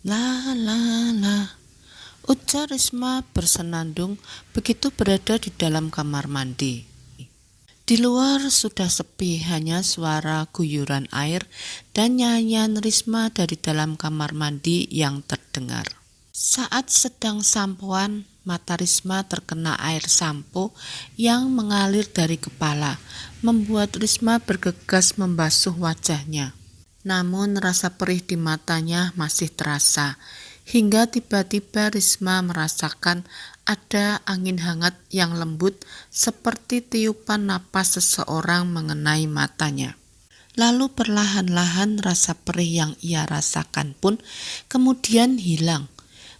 La la la, ujar Risma bersenandung begitu berada di dalam kamar mandi. Di luar sudah sepi, hanya suara guyuran air dan nyanyian Risma dari dalam kamar mandi yang terdengar. Saat sedang sampoan, mata Risma terkena air sampo yang mengalir dari kepala, membuat Risma bergegas membasuh wajahnya. Namun rasa perih di matanya masih terasa, hingga tiba-tiba Risma merasakan ada angin hangat yang lembut seperti tiupan napas seseorang mengenai matanya. Lalu perlahan-lahan rasa perih yang ia rasakan pun kemudian hilang.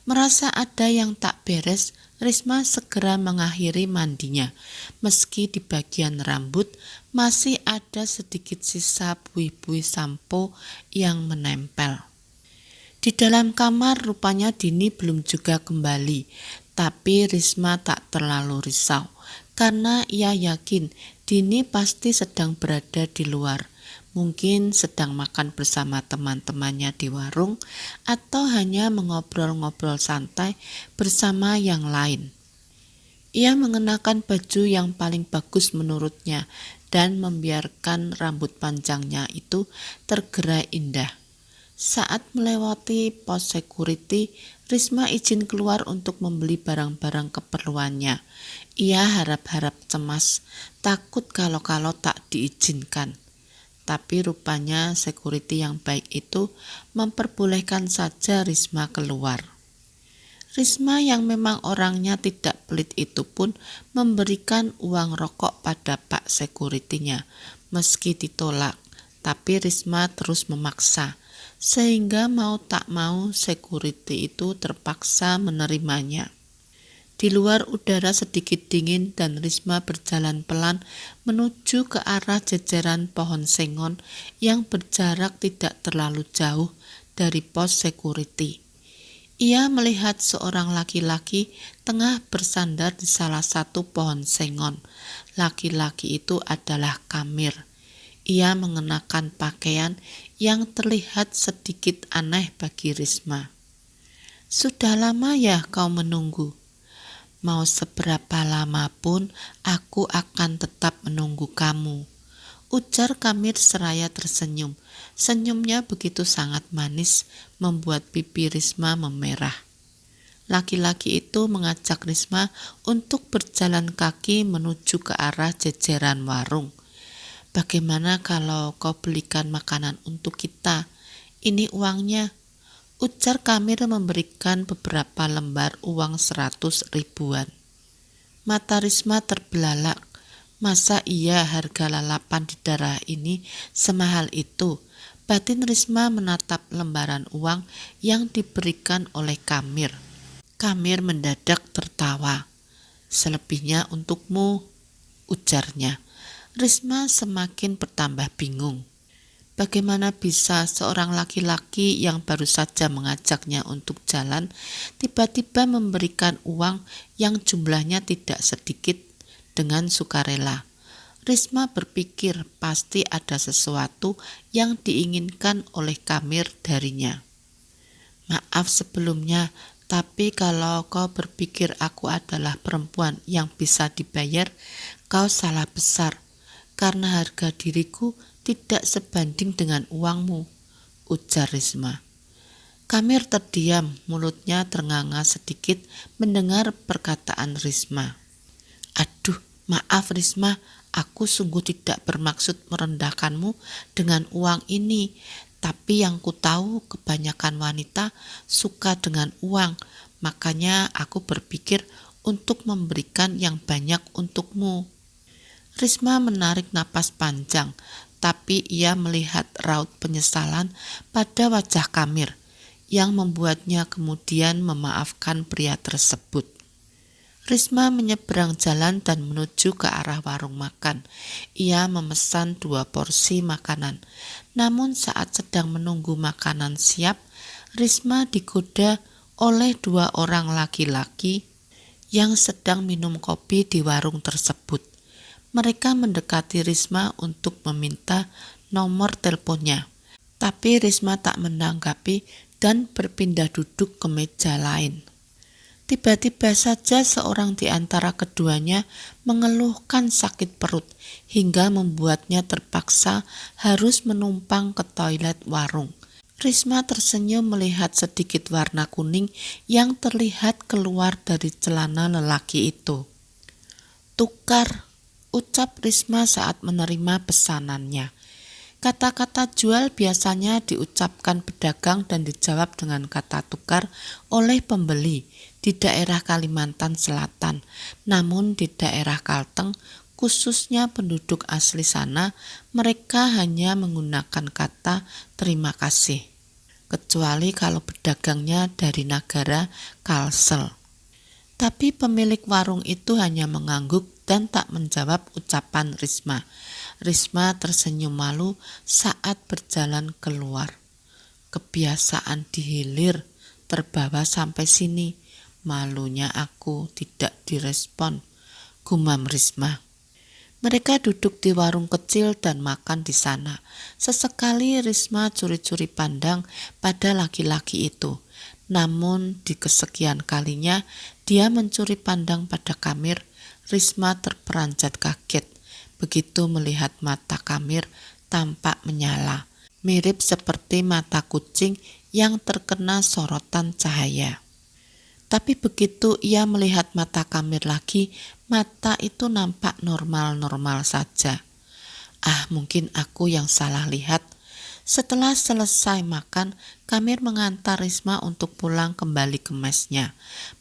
Merasa ada yang tak beres, Risma segera mengakhiri mandinya. Meski di bagian rambut masih ada sedikit sisa buih-buih sampo yang menempel. Di dalam kamar rupanya Dini belum juga kembali, tapi Risma tak terlalu risau karena ia yakin Dini pasti sedang berada di luar. Mungkin sedang makan bersama teman-temannya di warung atau hanya mengobrol-ngobrol santai bersama yang lain. Ia mengenakan baju yang paling bagus menurutnya dan membiarkan rambut panjangnya itu tergerai indah. Saat melewati pos security, Risma izin keluar untuk membeli barang-barang keperluannya. Ia harap-harap cemas, takut kalau-kalau tak diizinkan. Tapi rupanya security yang baik itu memperbolehkan saja Risma keluar. Risma yang memang orangnya tidak pelit itu pun memberikan uang rokok pada Pak Security-nya. Meski ditolak, tapi Risma terus memaksa, sehingga mau tak mau security itu terpaksa menerimanya. Di luar udara sedikit dingin dan Risma berjalan pelan menuju ke arah jejeran pohon sengon yang berjarak tidak terlalu jauh dari pos security. Ia melihat seorang laki-laki tengah bersandar di salah satu pohon sengon. Laki-laki itu adalah Kamir. Ia mengenakan pakaian yang terlihat sedikit aneh bagi Risma. "Sudah lama ya kau menunggu?" "Mau seberapa lama pun aku akan tetap menunggu kamu," ujar Kamir seraya tersenyum. Senyumnya begitu sangat manis, membuat pipi Risma memerah. Laki-laki itu mengajak Risma untuk berjalan kaki menuju ke arah jejeran warung. "Bagaimana kalau kau belikan makanan untuk kita? Ini uangnya," ujar Kamir memberikan beberapa lembar uang 100 ribuan. Mata Risma terbelalak. Masa iya harga lalapan di daerah ini semahal itu? Batin Risma menatap lembaran uang yang diberikan oleh Kamir. Kamir mendadak tertawa. "Selebihnya untukmu," ujarnya. Risma semakin bertambah bingung. Bagaimana bisa seorang laki-laki yang baru saja mengajaknya untuk jalan tiba-tiba memberikan uang yang jumlahnya tidak sedikit dengan sukarela? Risma berpikir pasti ada sesuatu yang diinginkan oleh Kamir darinya. "Maaf sebelumnya, tapi kalau kau berpikir aku adalah perempuan yang bisa dibayar, kau salah besar, karena harga diriku tidak sebanding dengan uangmu," ujar Risma. Kamir terdiam, mulutnya ternganga sedikit mendengar perkataan Risma. "Aduh, maaf Risma, aku sungguh tidak bermaksud merendahkanmu dengan uang ini, tapi yang ku tahu kebanyakan wanita suka dengan uang, makanya aku berpikir untuk memberikan yang banyak untukmu." Risma menarik napas panjang, tapi ia melihat raut penyesalan pada wajah Kamir yang membuatnya kemudian memaafkan pria tersebut. Risma menyeberang jalan dan menuju ke arah warung makan. Ia memesan 2 porsi makanan. Namun saat sedang menunggu makanan siap, Risma digoda oleh 2 orang laki-laki yang sedang minum kopi di warung tersebut. Mereka mendekati Risma untuk meminta nomor teleponnya. Tapi Risma tak menanggapi dan berpindah duduk ke meja lain. Tiba-tiba saja seorang di antara keduanya mengeluhkan sakit perut hingga membuatnya terpaksa harus menumpang ke toilet warung. Risma tersenyum melihat sedikit warna kuning yang terlihat keluar dari celana lelaki itu. "Tukar," ucap Risma saat menerima pesanannya. Kata-kata jual biasanya diucapkan pedagang dan dijawab dengan kata tukar oleh pembeli di daerah Kalimantan Selatan. Namun di daerah Kalteng, khususnya penduduk asli sana, mereka hanya menggunakan kata terima kasih. Kecuali kalau pedagangnya dari negara Kalsel. Tapi pemilik warung itu hanya mengangguk dan tak menjawab ucapan Risma. Risma tersenyum malu saat berjalan keluar. Kebiasaan dihilir, terbawa sampai sini. Malunya aku tidak direspon, gumam Risma. Mereka duduk di warung kecil dan makan di sana. Sesekali Risma curi-curi pandang pada laki-laki itu. Namun di kesekian kalinya dia mencuri pandang pada Kamir, Risma terperanjat kaget. Begitu melihat mata Kamir tampak menyala, mirip seperti mata kucing yang terkena sorotan cahaya. Tapi begitu ia melihat mata Kamir lagi, mata itu nampak normal-normal saja. Mungkin aku yang salah lihat. Setelah selesai makan, Kamir mengantar Risma untuk pulang kembali ke mesnya,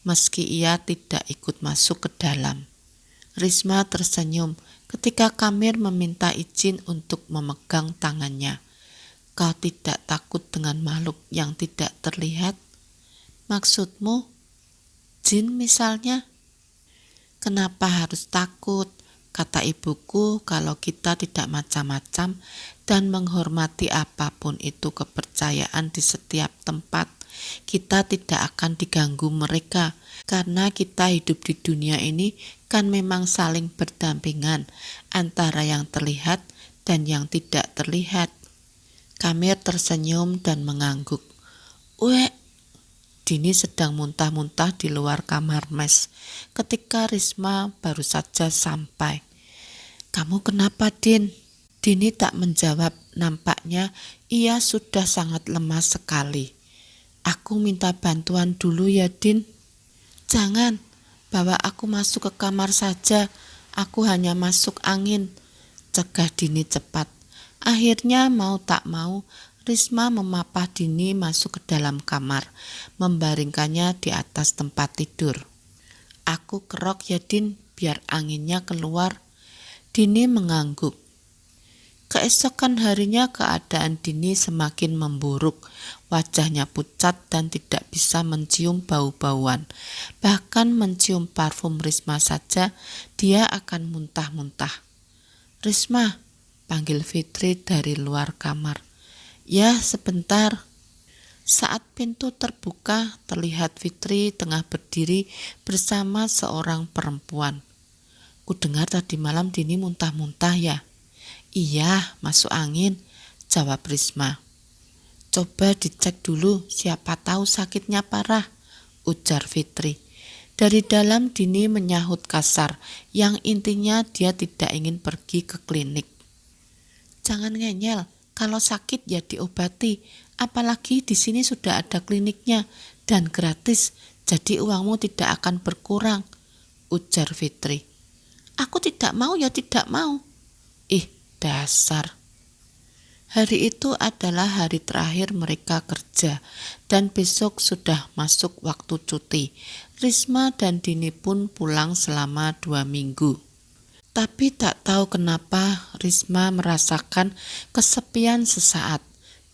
meski ia tidak ikut masuk ke dalam. Risma tersenyum ketika Kamir meminta izin untuk memegang tangannya. "Kau tidak takut dengan makhluk yang tidak terlihat?" "Maksudmu? Jin misalnya?" "Kenapa harus takut? Kata ibuku, kalau kita tidak macam-macam dan menghormati apapun itu kepercayaan di setiap tempat, kita tidak akan diganggu mereka. Karena kita hidup di dunia ini kan memang saling berdampingan antara yang terlihat dan yang tidak terlihat." Kamir tersenyum dan mengangguk. "Weh." Dini sedang muntah-muntah di luar kamar mes ketika Risma baru saja sampai. "Kamu kenapa, Din?" Dini tak menjawab, nampaknya ia sudah sangat lemas sekali. "Aku minta bantuan dulu ya, Din." "Jangan, bawa aku masuk ke kamar saja, aku hanya masuk angin," cegah Dini cepat. Akhirnya mau tak mau, Risma memapah Dini masuk ke dalam kamar, membaringkannya di atas tempat tidur. "Aku kerok ya, Din, biar anginnya keluar." Dini mengangguk. Keesokan harinya keadaan Dini semakin memburuk. Wajahnya pucat dan tidak bisa mencium bau-bauan. Bahkan mencium parfum Risma saja, dia akan muntah-muntah. "Risma," panggil Fitri dari luar kamar. "Ya, sebentar." Saat pintu terbuka, terlihat Fitri tengah berdiri bersama seorang perempuan. "Kudengar tadi malam Dini muntah-muntah ya?" "Iya, masuk angin," jawab Risma. "Coba dicek dulu, siapa tahu sakitnya parah," ujar Fitri. Dari dalam Dini menyahut kasar, yang intinya dia tidak ingin pergi ke klinik. "Jangan ngeyel, kalau sakit ya diobati, apalagi di sini sudah ada kliniknya dan gratis, jadi uangmu tidak akan berkurang," ujar Fitri. "Aku tidak mau ya tidak mau." "Ih, dasar." Hari itu adalah hari terakhir mereka kerja dan besok sudah masuk waktu cuti. Risma dan Dini pun pulang selama 2 minggu. Tapi tak tahu kenapa Risma merasakan kesepian sesaat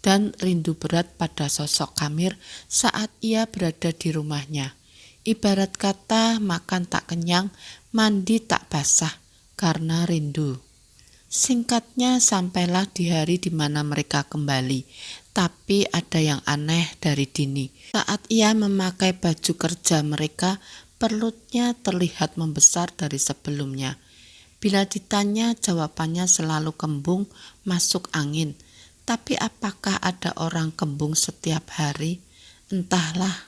dan rindu berat pada sosok Kamir saat ia berada di rumahnya. Ibarat kata makan tak kenyang, mandi tak basah karena rindu. Singkatnya sampailah di hari di mana mereka kembali. Tapi ada yang aneh dari Dini. Saat ia memakai baju kerja mereka, perutnya terlihat membesar dari sebelumnya. Bila ditanya, jawabannya selalu kembung, masuk angin. Tapi apakah ada orang kembung setiap hari? Entahlah,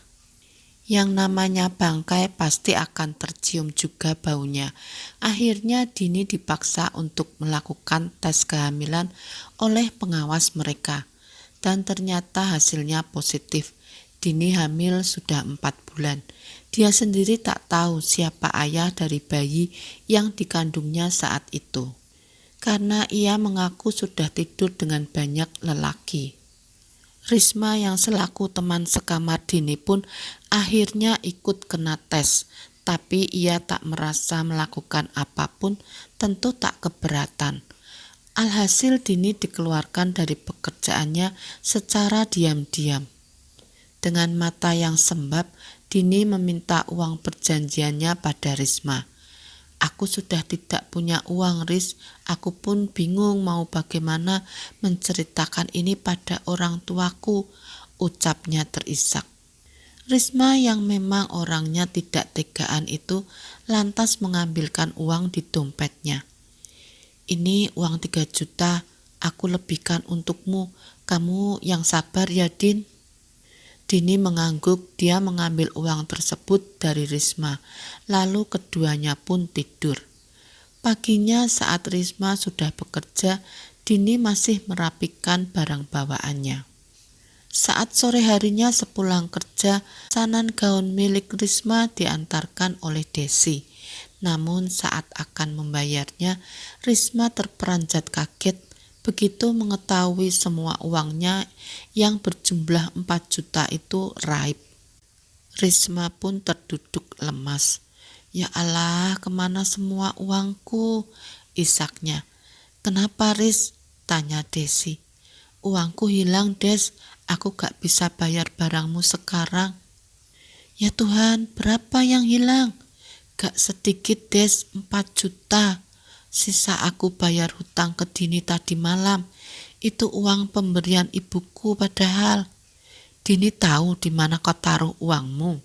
yang namanya bangkai pasti akan tercium juga baunya. Akhirnya Dini dipaksa untuk melakukan tes kehamilan oleh pengawas mereka. Dan ternyata hasilnya positif. Dini hamil sudah 4 bulan. Dia sendiri tak tahu siapa ayah dari bayi yang dikandungnya saat itu. Karena ia mengaku sudah tidur dengan banyak lelaki. Risma yang selaku teman sekamar Dini pun akhirnya ikut kena tes, tapi ia tak merasa melakukan apapun, tentu tak keberatan. Alhasil Dini dikeluarkan dari pekerjaannya secara diam-diam. Dengan mata yang sembab, Dini meminta uang perjanjiannya pada Risma. Aku sudah tidak punya uang, Riz. Aku pun bingung mau bagaimana menceritakan ini pada orang tuaku, ucapnya terisak. Risma yang memang orangnya tidak tegaan itu lantas mengambilkan uang di dompetnya. Ini uang 3 juta, aku lebihkan untukmu. Kamu yang sabar ya, Din. Dini mengangguk, dia mengambil uang tersebut dari Risma, lalu keduanya pun tidur. Paginya saat Risma sudah bekerja, Dini masih merapikan barang bawaannya. Saat sore harinya sepulang kerja, pesanan gaun milik Risma diantarkan oleh Desi. Namun saat akan membayarnya, Risma terperanjat kaget begitu mengetahui semua uangnya yang berjumlah 4 juta itu raib. Risma pun terduduk lemas. Ya Allah, kemana semua uangku? Isaknya. Kenapa, Riz? Tanya Desi. Uangku hilang, Des. Aku gak bisa bayar barangmu sekarang. Ya Tuhan, berapa yang hilang? Gak sedikit, Des, 4 juta. Sisa aku bayar hutang ke Dini tadi malam. Itu uang pemberian ibuku padahal. Dini tahu di mana kau taruh uangmu.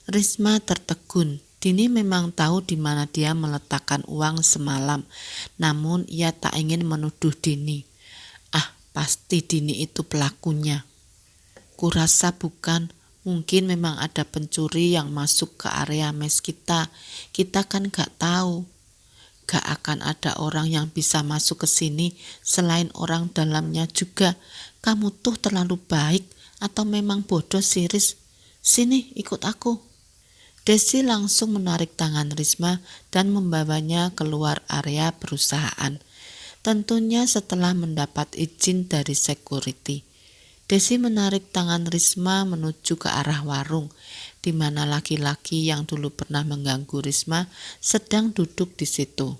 Risma tertegun. Dini memang tahu di mana dia meletakkan uang semalam. Namun ia tak ingin menuduh Dini. Ah, pasti Dini itu pelakunya. Kurasa bukan. Mungkin memang ada pencuri yang masuk ke area mes kita. Kita kan gak tahu. Gak akan ada orang yang bisa masuk ke sini selain orang dalamnya juga. Kamu tuh terlalu baik atau memang bodoh sih, Riz? Sini ikut aku. Desi langsung menarik tangan Risma dan membawanya keluar area perusahaan. Tentunya setelah mendapat izin dari security. Desi menarik tangan Risma menuju ke arah warung, di mana laki-laki yang dulu pernah mengganggu Risma sedang duduk di situ.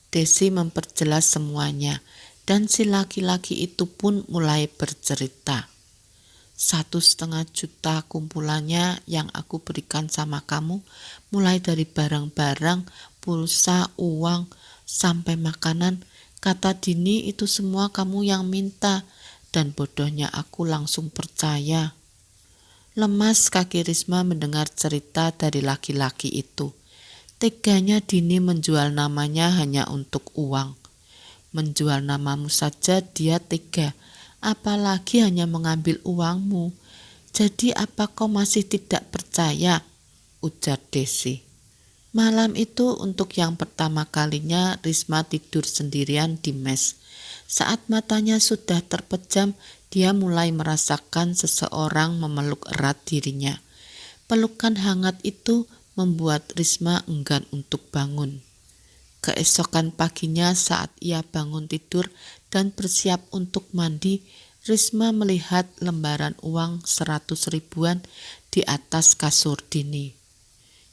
Desi memperjelas semuanya, dan si laki-laki itu pun mulai bercerita. 1,5 juta kumpulannya yang aku berikan sama kamu, mulai dari barang-barang, pulsa, uang, sampai makanan. Kata Dini itu semua kamu yang minta, dan bodohnya aku langsung percaya. Lemas kaki Risma mendengar cerita dari laki-laki itu. Teganya Dini menjual namanya hanya untuk uang. Menjual namamu saja dia tega, apalagi hanya mengambil uangmu. Jadi apa kau masih tidak percaya? Ujar Desi. Malam itu untuk yang pertama kalinya Risma tidur sendirian di mes. Saat matanya sudah terpejam, dia mulai merasakan seseorang memeluk erat dirinya. Pelukan hangat itu membuat Risma enggan untuk bangun. Keesokan paginya saat ia bangun tidur dan bersiap untuk mandi, Risma melihat lembaran uang 100 ribuan di atas kasur Dini.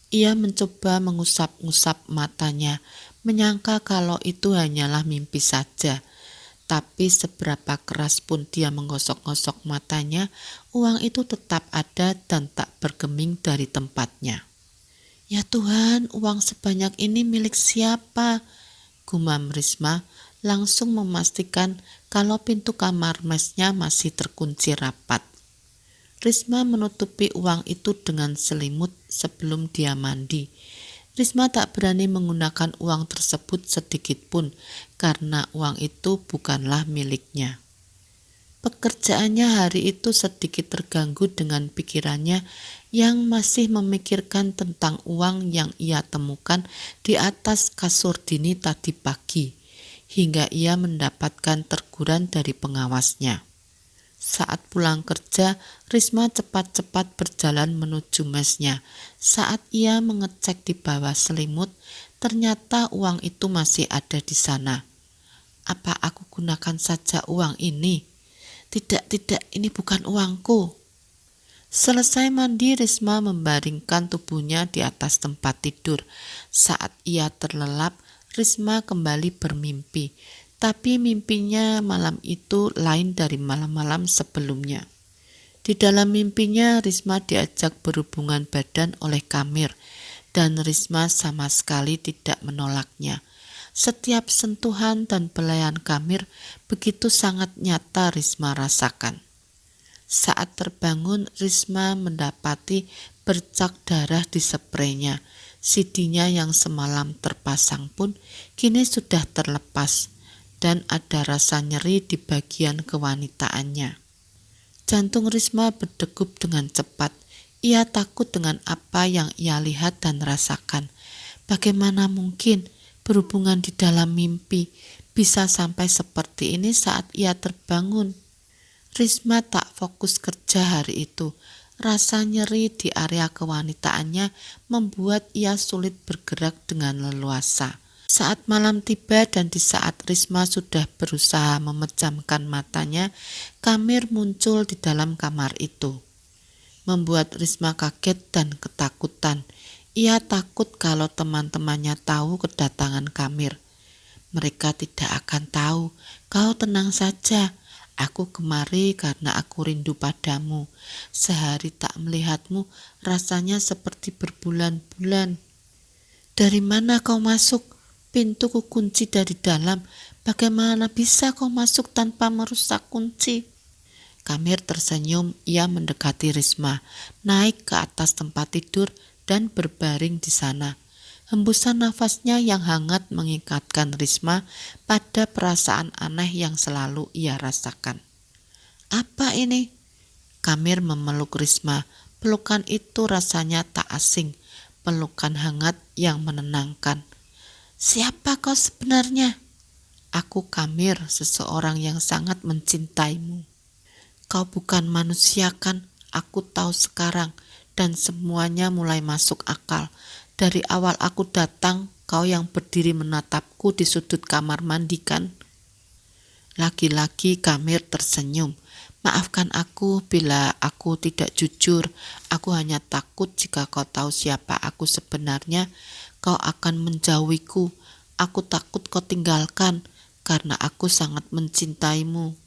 Ia mencoba mengusap-ngusap matanya, menyangka kalau itu hanyalah mimpi saja. Tapi seberapa keras pun dia menggosok-gosok matanya, uang itu tetap ada dan tak bergeming dari tempatnya. Ya Tuhan, uang sebanyak ini milik siapa? Gumam Risma, langsung memastikan kalau pintu kamar mesnya masih terkunci rapat. Risma menutupi uang itu dengan selimut sebelum dia mandi. Risma tak berani menggunakan uang tersebut sedikit pun karena uang itu bukanlah miliknya. Pekerjaannya hari itu sedikit terganggu dengan pikirannya yang masih memikirkan tentang uang yang ia temukan di atas kasur Dini tadi pagi, hingga ia mendapatkan teguran dari pengawasnya. Saat pulang kerja, Risma cepat-cepat berjalan menuju mesnya. Saat ia mengecek di bawah selimut, ternyata uang itu masih ada di sana. Apa aku gunakan saja uang ini? Tidak, ini bukan uangku. Selesai mandi, Risma membaringkan tubuhnya di atas tempat tidur. Saat ia terlelap, Risma kembali bermimpi. Tapi mimpinya malam itu lain dari malam-malam sebelumnya. Di dalam mimpinya, Risma diajak berhubungan badan oleh Kamir, dan Risma sama sekali tidak menolaknya. Setiap sentuhan dan pelayan Kamir begitu sangat nyata Risma rasakan. Saat terbangun, Risma mendapati bercak darah di spraynya. CD-nya yang semalam terpasang pun kini sudah terlepas, dan ada rasa nyeri di bagian kewanitaannya. Jantung Risma berdegup dengan cepat. Ia takut dengan apa yang ia lihat dan rasakan. Bagaimana mungkin berhubungan di dalam mimpi bisa sampai seperti ini saat ia terbangun? Risma tak fokus kerja hari itu. Rasa nyeri di area kewanitaannya membuat ia sulit bergerak dengan leluasa. Saat malam tiba dan di saat Risma sudah berusaha memejamkan matanya, Kamir muncul di dalam kamar itu. Membuat Risma kaget dan ketakutan. Ia takut kalau teman-temannya tahu kedatangan Kamir. Mereka tidak akan tahu. Kau tenang saja. Aku kemari karena aku rindu padamu. Sehari tak melihatmu, rasanya seperti berbulan-bulan. Dari mana kau masuk? Pintu kukunci dari dalam. Bagaimana bisa kau masuk tanpa merusak kunci? Kamir tersenyum. Ia mendekati Risma, naik ke atas tempat tidur dan berbaring di sana. Hembusan nafasnya yang hangat mengikatkan Risma pada perasaan aneh yang selalu ia rasakan. Apa ini? Kamir memeluk Risma. Pelukan itu rasanya tak asing. Pelukan hangat yang menenangkan. Siapa kau sebenarnya? Aku Kamir, seseorang yang sangat mencintaimu. Kau bukan manusia kan? Aku tahu sekarang. Dan semuanya mulai masuk akal. Dari awal aku datang, kau yang berdiri menatapku di sudut kamar mandi kan? Lagi-lagi Kamir tersenyum. Maafkan aku bila aku tidak jujur. Aku hanya takut jika kau tahu siapa aku sebenarnya, kau akan menjauhiku. Aku takut kau tinggalkan karena aku sangat mencintaimu.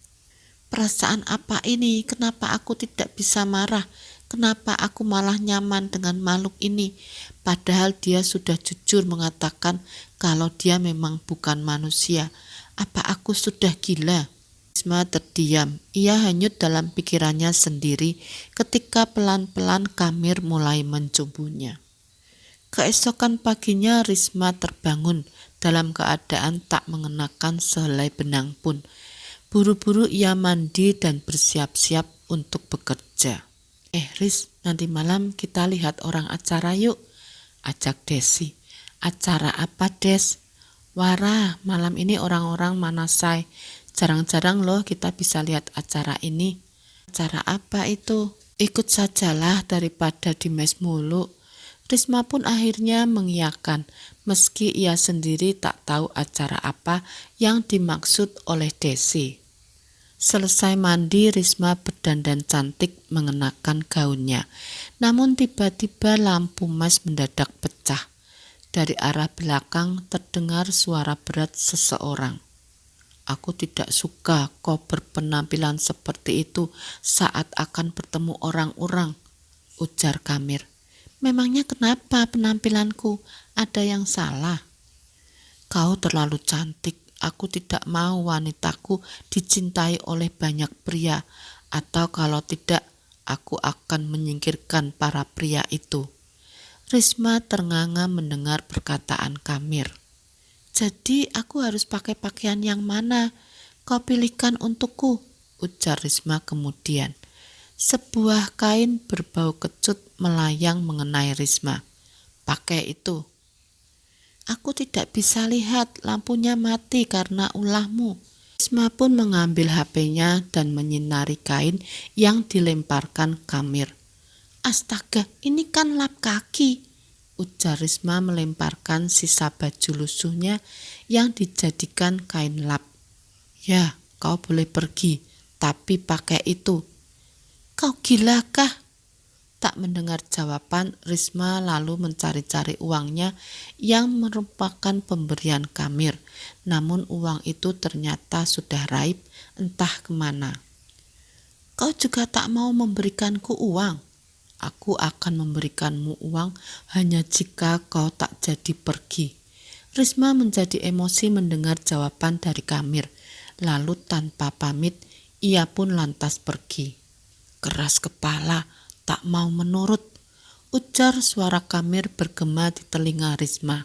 Perasaan apa ini? Kenapa aku tidak bisa marah? Kenapa aku malah nyaman dengan makhluk ini? Padahal dia sudah jujur mengatakan kalau dia memang bukan manusia. Apa aku sudah gila? Risma terdiam. Ia hanyut dalam pikirannya sendiri ketika pelan-pelan Kamir mulai mencumbunya. Keesokan paginya Risma terbangun dalam keadaan tak mengenakan sehelai benang pun. Buru-buru ia mandi dan bersiap-siap untuk bekerja. Riz, nanti malam kita lihat orang acara yuk, ajak Desi. Acara apa, Des? Wara, malam ini orang-orang Manasai. Jarang-jarang loh kita bisa lihat acara ini. Acara apa itu? Ikut sajalah daripada di mes mulu. Risma pun akhirnya mengiyakan, meski ia sendiri tak tahu acara apa yang dimaksud oleh Desi. Selesai mandi, Risma berdandan cantik mengenakan gaunnya. Namun tiba-tiba lampu mes mendadak pecah. Dari arah belakang terdengar suara berat seseorang. Aku tidak suka kau berpenampilan seperti itu saat akan bertemu orang-orang, ujar Kamir. Memangnya kenapa penampilanku? Ada yang salah? Kau terlalu cantik. Aku tidak mau wanitaku dicintai oleh banyak pria, atau kalau tidak, aku akan menyingkirkan para pria itu. Risma ternganga mendengar perkataan Kamir. Jadi aku harus pakai pakaian yang mana? Kau pilihkan untukku. ujar Risma kemudian. Sebuah kain berbau kecut melayang mengenai Risma. Pakai itu. Aku tidak bisa lihat, lampunya mati karena ulahmu. Risma pun mengambil HP-nya dan menyinari kain yang dilemparkan Kamir. Astaga, ini kan lap kaki, ujar Risma melemparkan sisa baju lusuhnya yang dijadikan kain lap. Ya, kau boleh pergi, tapi pakai itu. Kau gilakah? Tak mendengar jawaban, Risma lalu mencari-cari uangnya yang merupakan pemberian Kamir. Namun uang itu ternyata sudah raib entah kemana. Kau juga tak mau memberikanku uang? Aku akan memberikanmu uang hanya jika kau tak jadi pergi. Risma menjadi emosi mendengar jawaban dari Kamir. Lalu tanpa pamit, ia pun lantas pergi. Keras kepala, tak mau menurut, ujar suara Kamir bergema di telinga Risma.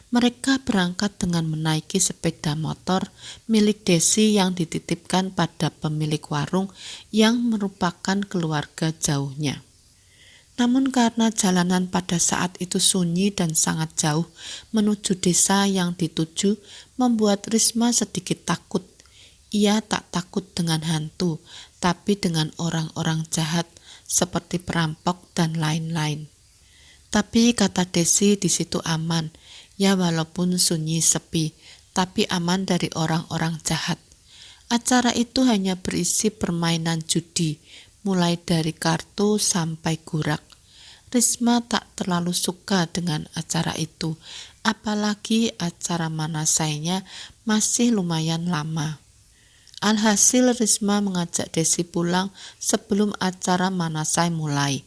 Mereka berangkat dengan menaiki sepeda motor milik Desi yang dititipkan pada pemilik warung yang merupakan keluarga jauhnya. Namun karena jalanan pada saat itu sunyi dan sangat jauh menuju desa yang dituju, membuat Risma sedikit takut. Ia tak takut dengan hantu, tapi dengan orang-orang jahat seperti perampok dan lain-lain. Tapi kata Desi di situ aman, ya walaupun sunyi sepi, tapi aman dari orang-orang jahat. Acara itu hanya berisi permainan judi, mulai dari kartu sampai gurak. Risma tak terlalu suka dengan acara itu, apalagi acara manasainya masih lumayan lama. Alhasil Risma mengajak Desi pulang sebelum acara manasai mulai.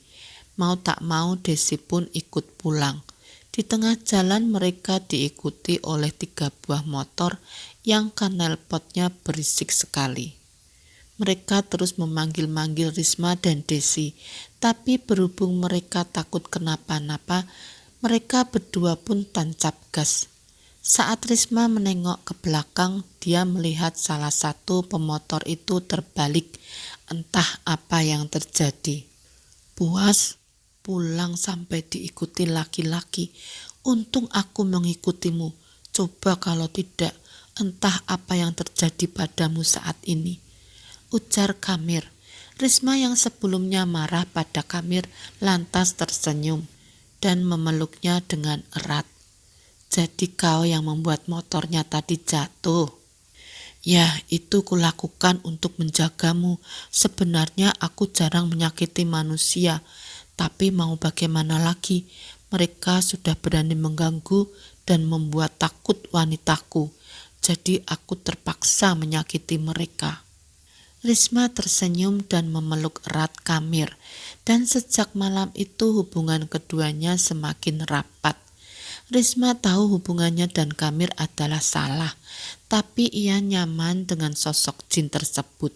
Mau tak mau Desi pun ikut pulang. Di tengah jalan mereka diikuti oleh 3 buah motor yang knalpotnya berisik sekali. Mereka terus memanggil-manggil Risma dan Desi, tapi berhubung mereka takut kenapa-napa, mereka berdua pun tancap gas. Saat Risma menengok ke belakang, dia melihat salah satu pemotor itu terbalik. Entah apa yang terjadi. Puas, pulang sampai diikuti laki-laki. Untung aku mengikutimu. Coba kalau tidak, entah apa yang terjadi padamu saat ini, ujar Kamir. Risma yang sebelumnya marah pada Kamir lantas tersenyum dan memeluknya dengan erat. Jadi kau yang membuat motornya tadi jatuh? Ya, itu kulakukan untuk menjagamu. Sebenarnya aku jarang menyakiti manusia, tapi mau bagaimana lagi? Mereka sudah berani mengganggu dan membuat takut wanitaku. Jadi aku terpaksa menyakiti mereka. Risma tersenyum dan memeluk erat Kamir, dan sejak malam itu hubungan keduanya semakin rapat. Risma tahu hubungannya dan Kamir adalah salah, tapi ia nyaman dengan sosok jin tersebut.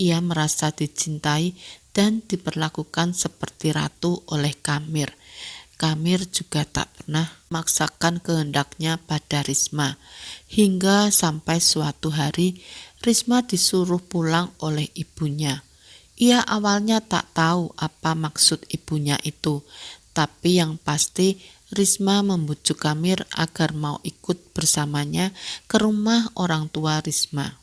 Ia merasa dicintai dan diperlakukan seperti ratu oleh Kamir. Kamir juga tak pernah memaksakan kehendaknya pada Risma, hingga sampai suatu hari Risma disuruh pulang oleh ibunya. Ia awalnya tak tahu apa maksud ibunya itu, tapi yang pasti Risma membujuk Kamir agar mau ikut bersamanya ke rumah orang tua Risma.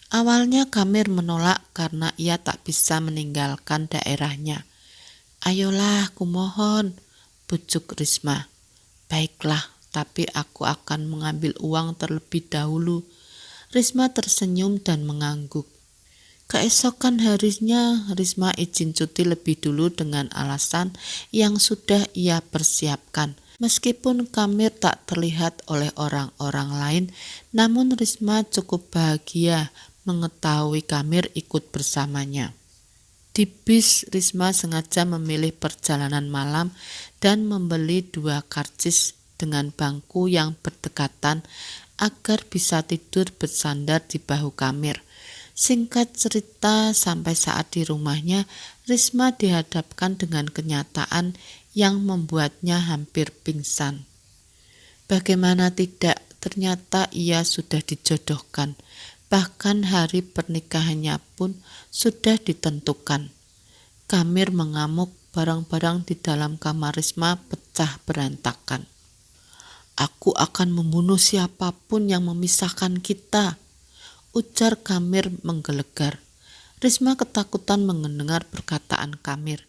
Awalnya Kamir menolak karena ia tak bisa meninggalkan daerahnya. Ayolah, kumohon, bujuk Risma. Baiklah, tapi aku akan mengambil uang terlebih dahulu. Risma tersenyum dan mengangguk. Keesokan harinya Risma izin cuti lebih dulu dengan alasan yang sudah ia persiapkan. Meskipun Kamir tak terlihat oleh orang-orang lain, namun Risma cukup bahagia mengetahui Kamir ikut bersamanya. Di bis, Risma sengaja memilih perjalanan malam dan membeli 2 karcis dengan bangku yang berdekatan agar bisa tidur bersandar di bahu Kamir. Singkat cerita, sampai saat di rumahnya, Risma dihadapkan dengan kenyataan yang membuatnya hampir pingsan. Bagaimana tidak, ternyata ia sudah dijodohkan. Bahkan hari pernikahannya pun sudah ditentukan. Kamir mengamuk, barang-barang di dalam kamar Risma pecah berantakan. "Aku akan membunuh siapapun yang memisahkan kita," ujar Kamir menggelegar. Risma ketakutan mendengar perkataan Kamir.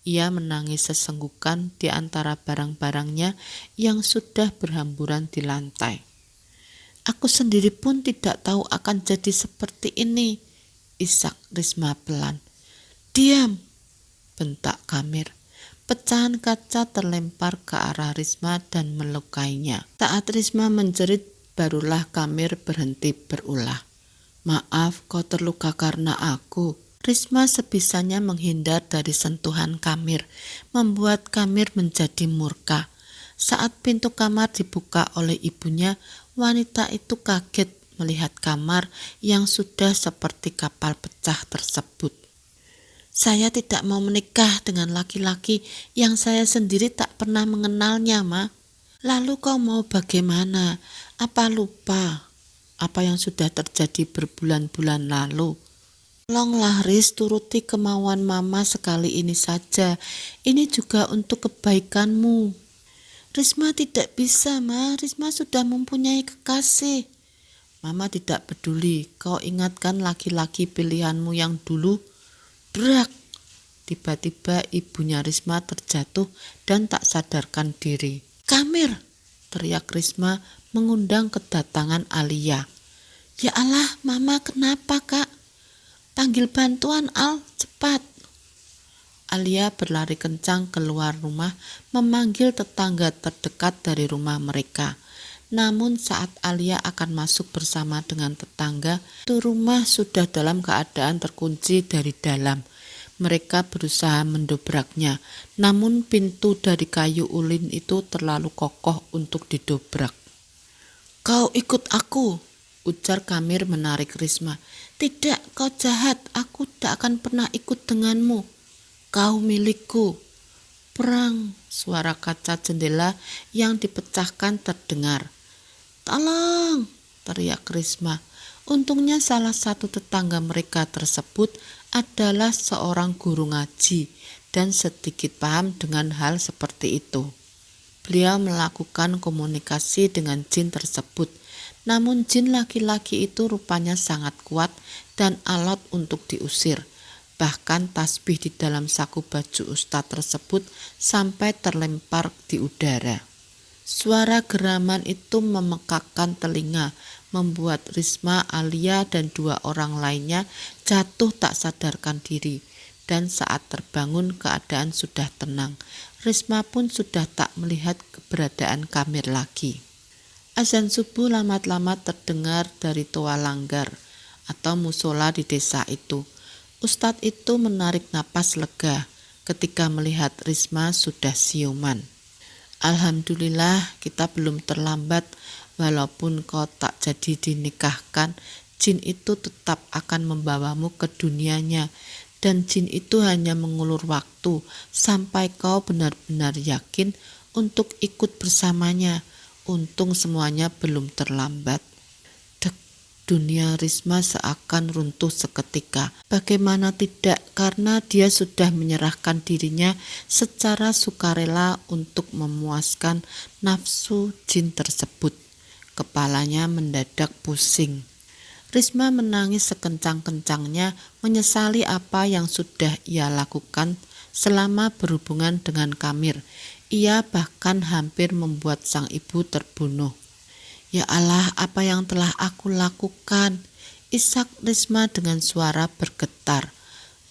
Ia menangis sesenggukan di antara barang-barangnya yang sudah berhamburan di lantai. "Aku sendiri pun tidak tahu akan jadi seperti ini," isak Risma pelan. "Diam!" bentak Kamir. Pecahan kaca terlempar ke arah Risma dan melukainya. Saat Risma menjerit, barulah Kamir berhenti berulah. "Maaf, kau terluka karena aku." Risma sebisanya menghindar dari sentuhan Kamir, membuat Kamir menjadi murka. Saat pintu kamar dibuka oleh ibunya, wanita itu kaget melihat kamar yang sudah seperti kapal pecah tersebut. "Saya tidak mau menikah dengan laki-laki yang saya sendiri tak pernah mengenalnya, Ma." "Lalu kau mau bagaimana? Apa lupa apa yang sudah terjadi berbulan-bulan lalu?" "Tolonglah Riz, turuti kemauan Mama sekali ini saja. Ini juga untuk kebaikanmu." "Risma tidak bisa, Ma. Risma sudah mempunyai kekasih." "Mama tidak peduli. Kau ingatkan laki-laki pilihanmu yang dulu." Brak! Tiba-tiba ibunya Risma terjatuh dan tak sadarkan diri. "Kamir!" teriak Risma mengundang kedatangan Alia. "Ya Allah, Mama kenapa, Kak? Panggil bantuan, Al, cepat." Alia berlari kencang keluar rumah memanggil tetangga terdekat dari rumah mereka. Namun saat Alia akan masuk bersama dengan tetangga, itu rumah sudah dalam keadaan terkunci dari dalam. Mereka berusaha mendobraknya, namun pintu dari kayu ulin itu terlalu kokoh untuk didobrak. "Kau ikut aku," ujar Kamir menarik Risma. "Tidak, kau jahat. Aku tak akan pernah ikut denganmu. Kau milikku." Perang, suara kaca jendela yang dipecahkan terdengar. "Tolong!" teriak Risma. Untungnya salah satu tetangga mereka tersebut adalah seorang guru ngaji dan sedikit paham dengan hal seperti itu. Beliau melakukan komunikasi dengan jin tersebut, namun jin laki-laki itu rupanya sangat kuat dan alot untuk diusir. Bahkan tasbih di dalam saku baju ustadz tersebut sampai terlempar di udara. Suara geraman itu memekakkan telinga, membuat Risma, Alia, dan 2 orang lainnya jatuh tak sadarkan diri. Dan saat terbangun keadaan sudah tenang. Risma pun sudah tak melihat keberadaan Kamir lagi. Azan subuh lamat-lamat terdengar dari Toa Langgar atau musola di desa itu. Ustadz itu menarik napas lega ketika melihat Risma sudah siuman. "Alhamdulillah, kita belum terlambat. Walaupun kau tak jadi dinikahkan, jin itu tetap akan membawamu ke dunianya. Dan jin itu hanya mengulur waktu sampai kau benar-benar yakin untuk ikut bersamanya. Untung semuanya belum terlambat." Dunia Risma seakan runtuh seketika. Bagaimana tidak, karena dia sudah menyerahkan dirinya secara sukarela untuk memuaskan nafsu jin tersebut. Kepalanya mendadak pusing. Risma menangis sekencang-kencangnya, menyesali apa yang sudah ia lakukan selama berhubungan dengan Kamir. Ia bahkan hampir membuat sang ibu terbunuh. "Ya Allah, apa yang telah aku lakukan?" isak Risma dengan suara bergetar.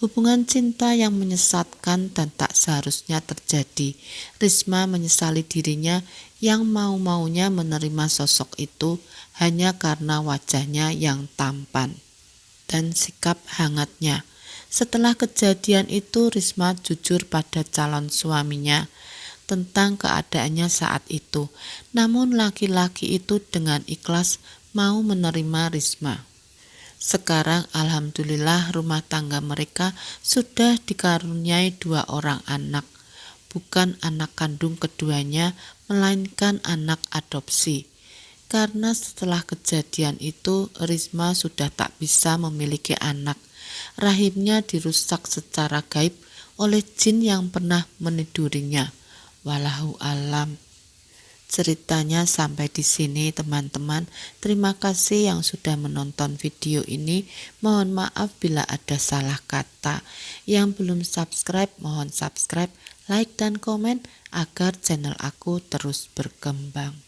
Hubungan cinta yang menyesatkan dan tak seharusnya terjadi. Risma menyesali dirinya yang mau-maunya menerima sosok itu hanya karena wajahnya yang tampan dan sikap hangatnya. Setelah kejadian itu, Risma jujur pada calon suaminya tentang keadaannya saat itu. Namun laki-laki itu dengan ikhlas mau menerima Risma. Sekarang alhamdulillah rumah tangga mereka sudah dikaruniai 2 orang anak. Bukan anak kandung keduanya, melainkan anak adopsi. karena setelah kejadian itu Risma sudah tak bisa memiliki anak. Rahimnya dirusak secara gaib oleh jin yang pernah menidurinya. Wallahu alam. Ceritanya sampai di sini teman-teman. Terima kasih yang sudah menonton video ini. Mohon maaf bila ada salah kata. Yang belum subscribe mohon subscribe, like dan komen agar channel aku terus berkembang.